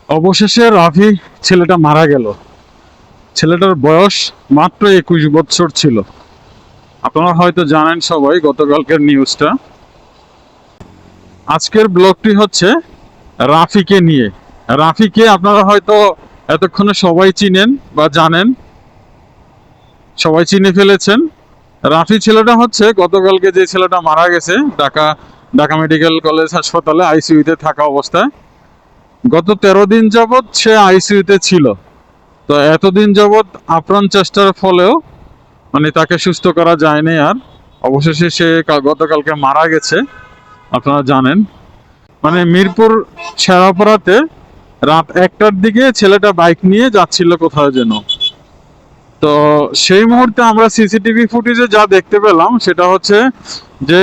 অবশেষে রাফি ছেলেটা মারা গেল। ছেলেটার বয়স মাত্র 21 বছর ছিল। আপনারা হয়তো জানেন সবাই গতকালকের নিউজটা। আজকের ব্লগটি হচ্ছে রাফিকে নিয়ে। রাফিকে আপনারা হয়তো এতক্ষণে সবাই চিনেন বা জানেন, সবাই চিনে ফেলেছেন। রাফি ছেলেটা হচ্ছে গতকালকে যে ছেলেটা মারা গেছে ঢাকা ঢাকা মেডিকেল কলেজ হাসপাতালে আইসিইউতে থাকা অবস্থায়। গত 13 দিন যাবৎ সে আইসিইউতে ছিল। তো এতদিন যাবৎ আপ্রাণ চেষ্টার ফলেও তাকে সুস্থ করা যায়নি আর। অবশেষে সে গতকালকে মারা গেছে, আপনারা জানেন। মিরপুর শেরাপাড়াতে রাত 1টার দিকে ছেলেটা বাইক নিয়ে যাচ্ছিল কোথাও যেন। তো সেই মুহূর্তে আমরা সিসিটিভি ফুটেজে যা দেখতে পেলাম সেটা হচ্ছে যে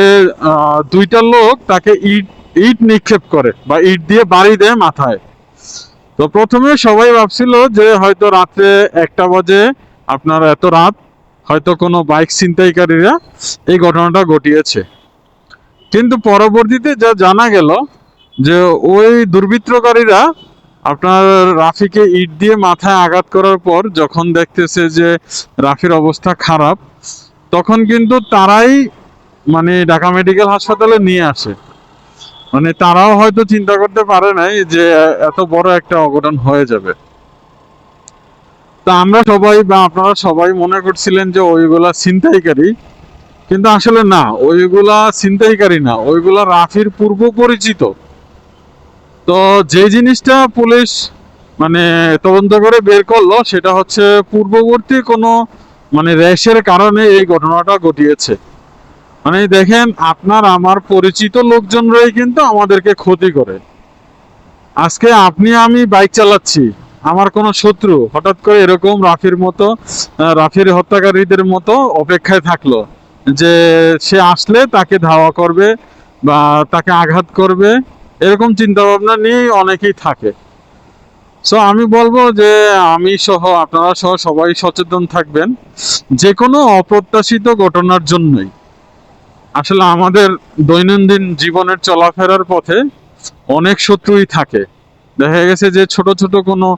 দুইটা লোক তাকে ইট ইট নিক্ষেপ করে বা ইট দিয়ে বাড়ি দেয় মাথায়। তো প্রথমে সবাই ভাবছিল যে হয়তো রাত্রে 1টা বাজে, আপনার এত রাত, হয়তো কোনো বাইক ছিনতাইকারীরা এই ঘটনাটা ঘটিয়েছে। কিন্তু পরবর্তীতে যা জানা গেল যে ওই দুর্বৃত্তকারীরা আপনার রাফিকে ইট দিয়ে মাথায় আঘাত করার পর যখন দেখতেছে যে রাফির অবস্থা খারাপ, তখন কিন্তু তারাই ঢাকা মেডিকেল হাসপাতালে নিয়ে আসে। তারাও হয়তো চিন্তা করতে পারে নাই যে এত বড় একটা অঘটন হয়ে যাবে। তা আমরা সবাই বা আপনারা সবাই মনে করছিলেন যে ওইগুলা ছিনতাইকারী, কিন্তু আসলে না, ওইগুলা ছিনতাইকারী না, ওইগুলা রাফির পূর্ব পরিচিত। তো যে জিনিসটা পুলিশ তদন্ত করে বের করলো সেটা হচ্ছে পূর্ববর্তী কোনো র্যাশের কারণে এই ঘটনাটা ঘটিয়েছে। দেখেন, আপনার আমার পরিচিত লোকজনরাই কিন্তু আমাদেরকে ক্ষতি করে। আজকে আপনি আমি বাইক চালাচ্ছি, আমার কোনো শত্রু হঠাৎ করে এরকম রাফির হত্যাকারীদের মতো অপেক্ষায় থাকলো যে সে আসলে তাকে ধাওয়া করবে বা তাকে আঘাত করবে, এরকম চিন্তা ভাবনা নিয়েই অনেকেই থাকে। সো আমি বলবো যে আমি সহ আপনারা সহ সবাই সচেতন থাকবেন যে কোনো অপ্রত্যাশিত ঘটনার জন্যই। আসলে আমাদের দৈনন্দিন জীবনের চলাফেরার পথে অনেক শত্রুই থাকে। দেখা গেছে যে ছোট ছোট কোনো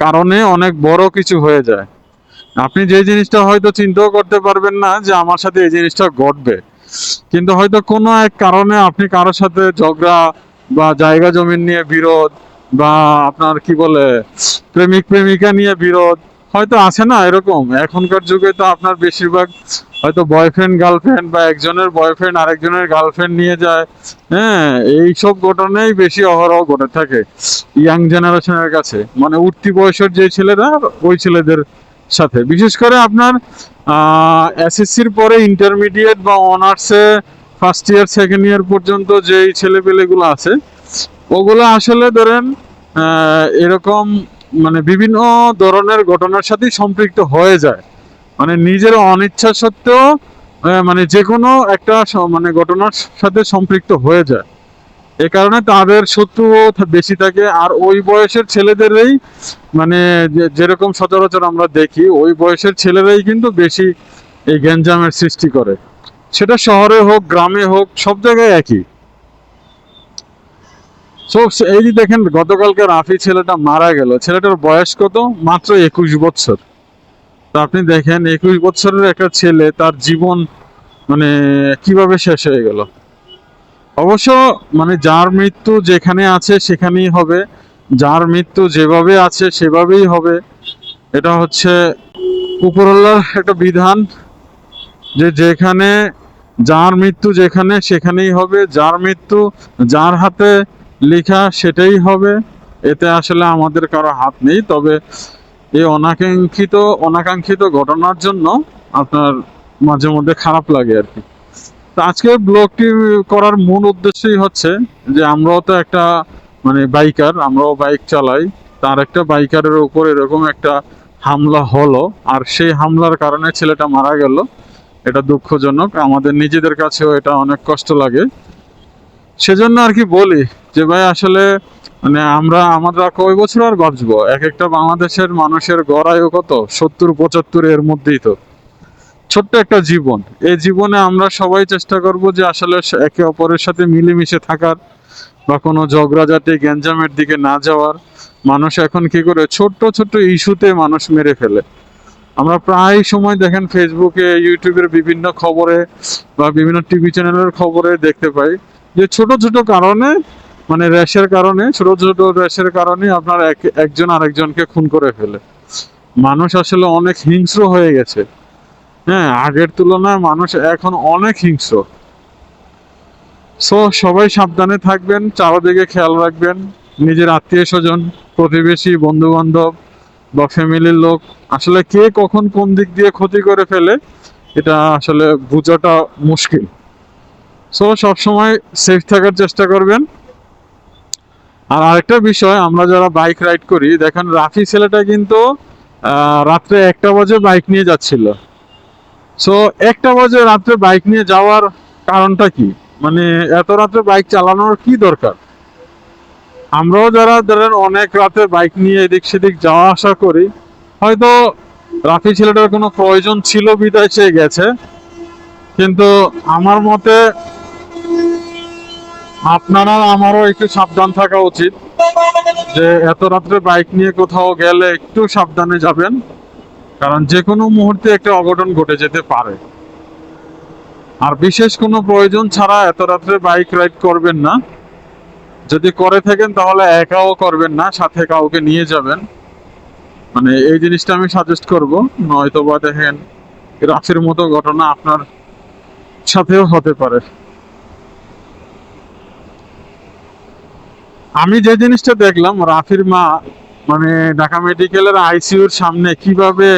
কারণে অনেক বড় কিছু হয়ে যায়। আপনি যে জিনিসটা হয়তো চিন্তাও করতে পারবেন না যে আমার সাথে এই জিনিসটা ঘটবে, কিন্তু হয়তো কোনো এক কারণে আপনি কারোর সাথে ঝগড়া বা জায়গা জমি নিয়ে বিরোধ বা আপনার কি বলে প্রেমিক প্রেমিকা নিয়ে বিরোধ হয়তো আছে না এরকম। এখনকার যুগে তো আপনার বেশিরভাগ হয়তো বয়ফ্রেন্ড গার্লফ্রেন্ড বা একজনের বয়ফ্রেন্ড আরেকজনের গার্লফ্রেন্ড নিয়ে যায়। হ্যাঁ, এইসব ঘটনাই বেশি অহরহ ঘটে থাকে ইয়াং জেনারেশনের কাছে, উঠতি বয়সের যে ছেলেরা, ওই ছেলেদের সাথে। বিশেষ করে আপনার এসএসসির পরে ইন্টারমিডিয়েট বা অনার্সে ফার্স্ট ইয়ার সেকেন্ড ইয়ার পর্যন্ত যেই ছেলেপেলেগুলো আছে, ওগুলো আসলে ধরেন এরকম বিভিন্ন ধরনের ঘটনার সাথেই সম্পৃক্ত হয়ে যায়। নিজের অনিচ্ছা সত্ত্বেও যে কোনো একটা ঘটনার সাথে সম্পৃক্ত হয়ে যায়। এ কারণে তাদের শত্রুও বেশি থাকে। আর ওই বয়সের ছেলেদেরই যেরকম সচরাচর আমরা দেখি, ওই বয়সের ছেলেরাই কিন্তু বেশি এই গ্যাঞ্জামের সৃষ্টি করে। সেটা শহরে হোক গ্রামে হোক, সব জায়গায় একই। সো এই যে দেখেন, গতকালকে রাফি ছেলেটা মারা গেল, ছেলেটার বয়স কত? মাত্র 21 বছর। তো আপনি দেখেন 21 বছরের একটা ছেলে, তার জীবন কিভাবে শেষ হয়ে গেল। অবশ্য যার মৃত্যু যেখানে আছে সেখানেই হবে, যার মৃত্যু যেভাবে আছে সেভাবেই হবে। এটা হচ্ছে উপরওয়ালার একটা বিধান যে যেখানে যার মৃত্যু যেখানে সেখানেই হবে, যার মৃত্যু যার হাতে লেখা সেটাই হবে। এতে আসলে আমাদের কারো হাত নেই। তবে এই অনাকাঙ্ক্ষিত ঘটনার জন্য আপনার মাঝে মধ্যে খারাপ লাগে আর কি। তো আজকে ব্লগটি করার মূল উদ্দেশ্যই হচ্ছে যে আমরাও তো একটা বাইকার, আমরাও বাইক চালাই। তার একটা বাইকারের উপর এরকম একটা হামলা হলো, আর সেই হামলার কারণে ছেলেটা মারা গেল। এটা দুঃখজনক, আমাদের নিজেদের কাছেও এটা অনেক কষ্ট লাগে। সেজন্য আর কি বলি যে ভাই আসলে আমরা কয় বছর আর বাঁচবো? এক একটা বাংলাদেশের মানুষের গড় আয়ু কত? 70-75 এর মধ্যেই। তো ছোট্ট একটা জীবন, এই জীবনে আমরা সবাই চেষ্টা করব যে আসলে একে অপরের সাথে মিলেমিশে থাকার বা কোনো ঝগড়াঝাটি গ্যাঞ্জামের দিকে না যাওয়ার। মানুষ এখন কি করে ছোট্ট ছোট্ট ইস্যুতে মানুষ মেরে ফেলে। আমরা প্রায় সময় দেখেন ফেসবুকে, ইউটিউবের বিভিন্ন খবরে বা বিভিন্ন টিভি চ্যানেলের খবরে দেখতে পাই যে ছোট ছোট কারণে, মানে র্যাশের কারণে, ছোট ছোট র্যাশের কারণে আপনার একজন আরেকজনকে খুন করে ফেলে। মানুষ আসলে অনেক হিংস্র হয়ে গেছে। হ্যাঁ, আগের তুলনায় মানুষ এখন অনেক হিংস্র। সো সবাই সাবধানে থাকবেন, চারদিকে খেয়াল রাখবেন। নিজের আত্মীয় স্বজন, প্রতিবেশী, বন্ধু বান্ধব বা ফ্যামিলির লোক আসলে কে কখন কোন দিক দিয়ে ক্ষতি করে ফেলে এটা আসলে বোঝাটা মুশকিল। সো সবসময় সেফ থাকার চেষ্টা করবেন। আর আরেকটা বিষয়, আমরা যারা বাইক রাইড করি, দেখেন রাফি ছেলেটা কিন্তু রাত্রে 1টা বাজে বাইক নিয়ে যাচ্ছিল। সো 1টা বাজে রাত্রে বাইক নিয়ে যাওয়ার কারণটা কি? মানে এত রাত্রে বাইক চালানোর কি দরকার? আমরাও যারা ধরেন অনেক রাতে বাইক নিয়ে এদিক সেদিক যাওয়া আসা করি, হয়তো রাফি ছেলেটার কোনো প্রয়োজন ছিল বিদায় সে গেছে। কিন্তু আমার মতে আপনারা আমারও একটু সাবধান থাকা উচিত, যে এত রাত্রে বাইক নিয়ে কোথাও গেলে একটু সাবধানে যাবেন, কারণ যে কোনো মুহূর্তে একটা অঘটন ঘটে যেতে পারে। আর বিশেষ কোনো প্রয়োজন ছাড়া এত রাত্রে বাইক রাইড করবেন না। যদি করে থাকেন তাহলে একাও করবেন না, সাথে কাউকে নিয়ে যাবেন। মানে এই জিনিসটা আমি সাজেস্ট করব। নয়তো বা দেখেন রাফির মতো ঘটনা আপনার সাথেও হতে পারে। আমি যে জিনিসটা দেখলাম, রাফির মা মানে ঢাকা মেডিকেলের আইসিইউর সামনে কিভাবে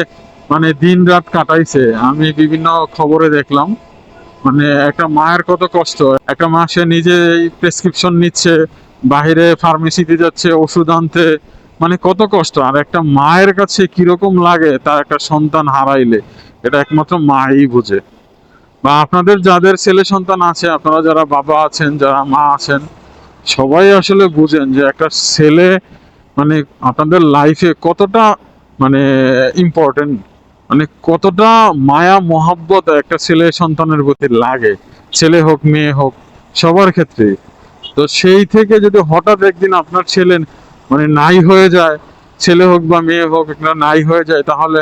মানে দিন রাত কাটাইছে, আমি বিভিন্ন খবরে দেখলাম। মানে একটা মায়ের কত কষ্ট, একটা মা সে নিজে প্রেসক্রিপশন নিচ্ছে, বাহিরে ফার্মেসিতে যাচ্ছে ওষুধ আনতে, মানে কত কষ্ট। আর একটা মায়ের কাছে কিরকম লাগে তার একটা সন্তান হারাইলে, এটা একমাত্র মাই বুঝে। বা আপনাদের যাদের ছেলে সন্তান আছে, আপনারা যারা বাবা আছেন, যারা মা আছেন, সবাই আসলে বুঝেন যে একটা ছেলে মানে আপনাদের লাইফে কতটা মানে ইম্পর্টেন্ট, মানে কতটা মায়া মহাব্বত একটা ছেলে সন্তানের প্রতি লাগে, ছেলে হোক মেয়ে হোক সবার ক্ষেত্রে। তো সেই থেকে যদি হঠাৎ একদিন আপনার ছেলে মানে নাই হয়ে যায়, ছেলে হোক বা মেয়ে হোক একটা নাই হয়ে যায়, তাহলে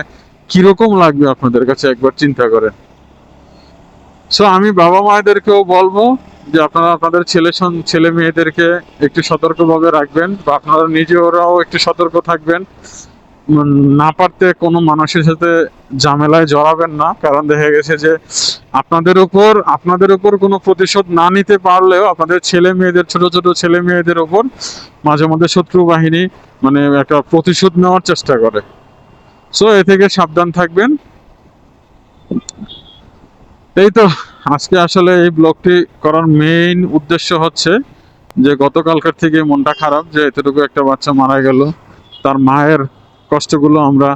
কিরকম লাগবে আপনাদের কাছে একবার চিন্তা করেন। সো আমি বাবা মায়েদেরকেও বলবো যে আপনারা আপনাদের ছেলে মেয়েদেরকে একটু সতর্কভাবে রাখবেন, বা আপনারা নিজেরাও একটু সতর্ক থাকবেন। না পারতে কোনো মানুষের সাথে ঝামেলায় জড়াবেন না, কারণ দেখা গেছে যে আপনাদের উপর কোনো প্রতিশোধ না নিতে পারলেও আপনাদের ছেলে মেয়েদের, ছোট ছোট ছেলে মেয়েদের উপর মাঝে মধ্যে শত্রু বাহিনী মানে একটা প্রতিশোধ নেওয়ার চেষ্টা করে। সো এ থেকে সাবধান থাকবেন। এই তো, আজকে আসলে এই ব্লগটি করার মেইন উদ্দেশ্য হচ্ছে যে গতকালকার থেকে মনটা খারাপ যে এতটুকু একটা বাচ্চা মারা গেল। তার মায়ের কষ্টগুলো আমরা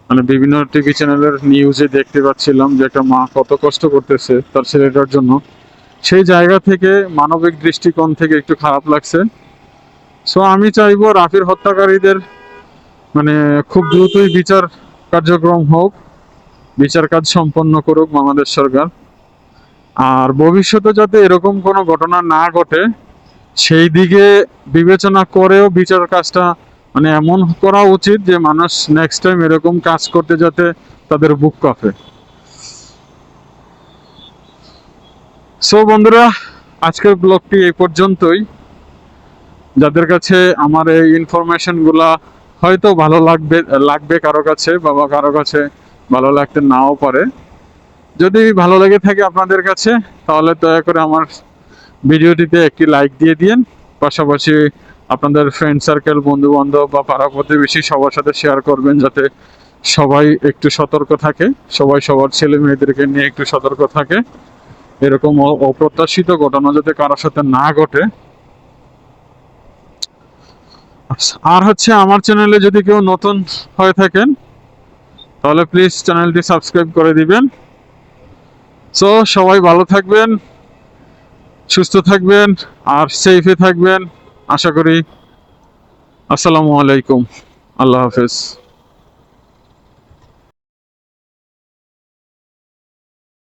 মানে বিভিন্ন টিভি চ্যানেলের নিউজে দেখতে পাচ্ছিলাম, যে একটা মা কত কষ্ট করতেছে তার ছেলেটার জন্য। সেই জায়গা থেকে মানবিক দৃষ্টিকোণ থেকে একটু খারাপ লাগছে। সো আমি চাইবো রাফির হত্যাকারীদের মানে খুব দ্রুতই বিচার কার্যক্রম হোক, বিচার কাজ সম্পন্ন করুক বাংলাদেশ সরকার। আর ভবিষ্যতে যাতে এরকম কোনো ঘটনা না ঘটে সেই দিকে বিবেচনা করেও বিচার কাজটা মানে এমন করা উচিত যে মানুষ নেক্সট টাইম এরকম কাজ করতে যাতে তাদের বুক কাঁপে। সো বন্ধুরা, আজকের ব্লগটি এই পর্যন্তই। যাদের কাছে আমার এই ইনফরমেশন গুলা হয়তো ভালো লাগবে কারো কাছে, বা কারো কাছে ভালো লাগতে নাও পারে। যদি ভালো লেগে থাকে আপনাদের কাছে, তাহলে দয়া করে আমার ভিডিওটিতে একটি লাইক দিয়ে দিন। পাশাপাশি আপনাদের ফ্রেন্ড সার্কেল, বন্ধু বান্ধব বা পাড়া প্রতিবেশী সবার সাথে শেয়ার করবেন, যাতে সবাই একটু সতর্ক থাকে, সবাই সবার ছেলে মেয়েদেরকে নিয়ে একটু সতর্ক থাকে, এরকম অপ্রত্যাশিত ঘটনা যাতে কারোর সাথে না ঘটে। আর হচ্ছে আমার চ্যানেলে যদি কেউ নতুন হয়ে থাকেন তাহলে প্লিজ চ্যানেলটি সাবস্ক্রাইব করে দিবেন। সো সবাই ভালো থাকবেন, সুস্থ থাকবেন আর সেফে থাকবেন আশা করি। আসসালামু আলাইকুম, আল্লাহ হাফেজ।